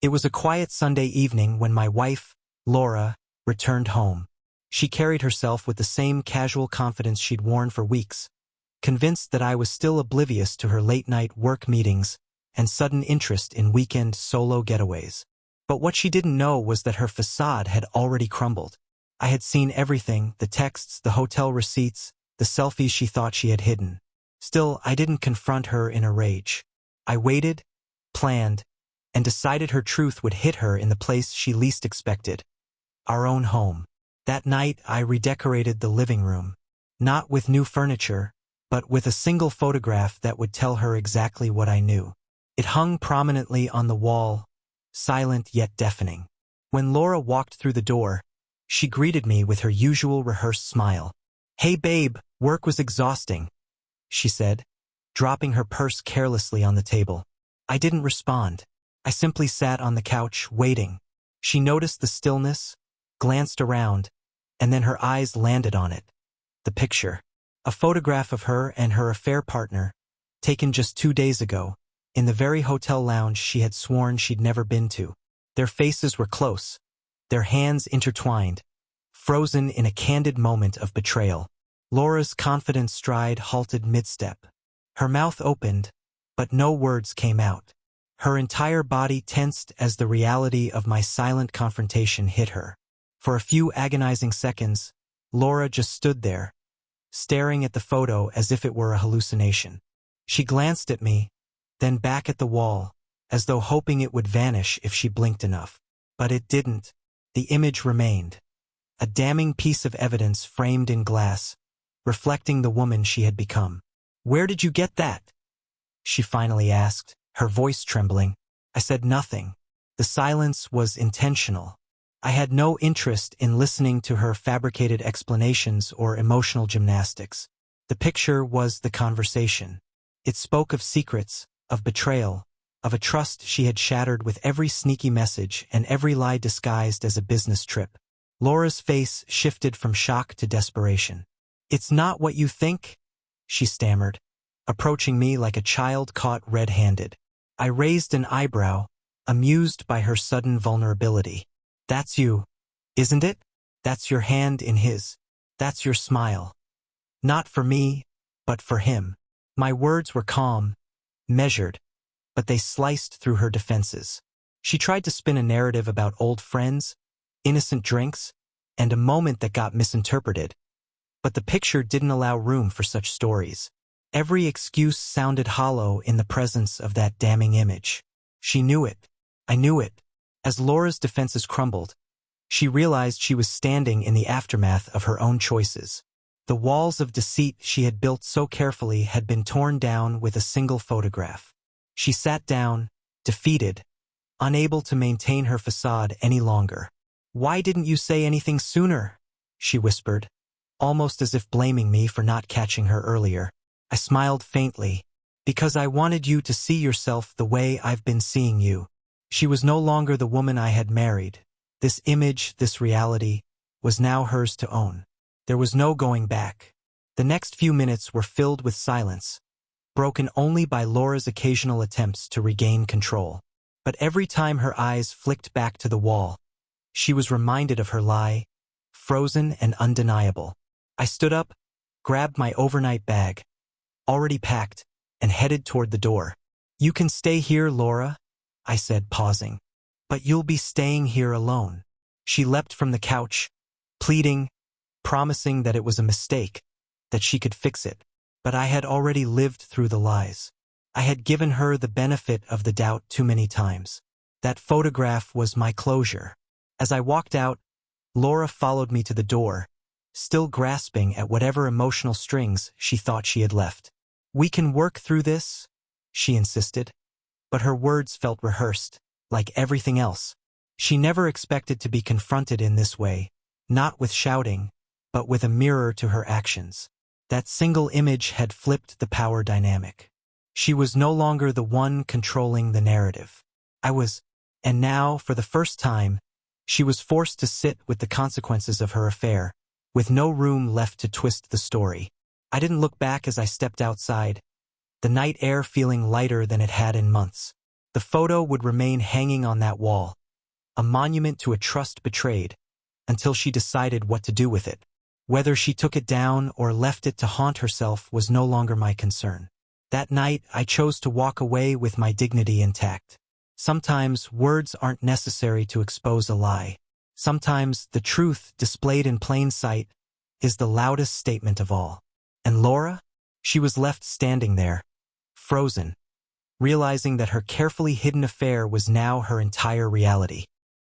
It was a quiet Sunday evening when my wife, Laura, returned home. She carried herself with the same casual confidence she'd worn for weeks, convinced that I was still oblivious to her late-night work meetings and sudden interest in weekend solo getaways. But what she didn't know was that her facade had already crumbled. I had seen everything, the texts, the hotel receipts, the selfies she thought she had hidden. Still, I didn't confront her in a rage. I waited, planned, and decided her truth would hit her in the place she least expected. Our own home. That night, I redecorated the living room. Not with new furniture, but with a single photograph that would tell her exactly what I knew. It hung prominently on the wall, silent yet deafening. When Laura walked through the door, she greeted me with her usual rehearsed smile. "Hey babe, work was exhausting," she said, dropping her purse carelessly on the table. I didn't respond. I simply sat on the couch, waiting. She noticed the stillness, glanced around, and then her eyes landed on it. The picture. A photograph of her and her affair partner, taken just 2 days ago, in the very hotel lounge she had sworn she'd never been to. Their faces were close, their hands intertwined, frozen in a candid moment of betrayal. Laura's confident stride halted mid-step. Her mouth opened, but no words came out. Her entire body tensed as the reality of my silent confrontation hit her. For a few agonizing seconds, Laura just stood there, staring at the photo as if it were a hallucination. She glanced at me, then back at the wall, as though hoping it would vanish if she blinked enough. But it didn't. The image remained. A damning piece of evidence framed in glass, reflecting the woman she had become. "Where did you get that?" she finally asked, her voice trembling. I said nothing. The silence was intentional. I had no interest in listening to her fabricated explanations or emotional gymnastics. The picture was the conversation. It spoke of secrets, of betrayal, of a trust she had shattered with every sneaky message and every lie disguised as a business trip. Laura's face shifted from shock to desperation. "It's not what you think," she stammered, approaching me like a child caught red-handed. I raised an eyebrow, amused by her sudden vulnerability. "That's you, isn't it? That's your hand in his. That's your smile. Not for me, but for him." My words were calm, measured, but they sliced through her defenses. She tried to spin a narrative about old friends, innocent drinks, and a moment that got misinterpreted. But the picture didn't allow room for such stories. Every excuse sounded hollow in the presence of that damning image. She knew it. I knew it. As Laura's defenses crumbled, she realized she was standing in the aftermath of her own choices. The walls of deceit she had built so carefully had been torn down with a single photograph. She sat down, defeated, unable to maintain her facade any longer. "Why didn't you say anything sooner?" she whispered, almost as if blaming me for not catching her earlier. I smiled faintly. "Because I wanted you to see yourself the way I've been seeing you." She was no longer the woman I had married. This image, this reality, was now hers to own. There was no going back. The next few minutes were filled with silence, broken only by Laura's occasional attempts to regain control. But every time her eyes flicked back to the wall, she was reminded of her lie, frozen and undeniable. I stood up, grabbed my overnight bag, already packed, and headed toward the door. "You can stay here, Laura," I said, pausing. "But you'll be staying here alone." She leapt from the couch, pleading, promising that it was a mistake, that she could fix it. But I had already lived through the lies. I had given her the benefit of the doubt too many times. That photograph was my closure. As I walked out, Laura followed me to the door, still grasping at whatever emotional strings she thought she had left. "We can work through this," she insisted. But her words felt rehearsed, like everything else. She never expected to be confronted in this way, not with shouting, but with a mirror to her actions. That single image had flipped the power dynamic. She was no longer the one controlling the narrative. I was, and now, for the first time, she was forced to sit with the consequences of her affair, with no room left to twist the story. I didn't look back as I stepped outside, the night air feeling lighter than it had in months. The photo would remain hanging on that wall, a monument to a trust betrayed, until she decided what to do with it. Whether she took it down or left it to haunt herself was no longer my concern. That night, I chose to walk away with my dignity intact. Sometimes words aren't necessary to expose a lie. Sometimes the truth, displayed in plain sight, is the loudest statement of all. And Laura? She was left standing there, frozen, realizing that her carefully hidden affair was now her entire reality.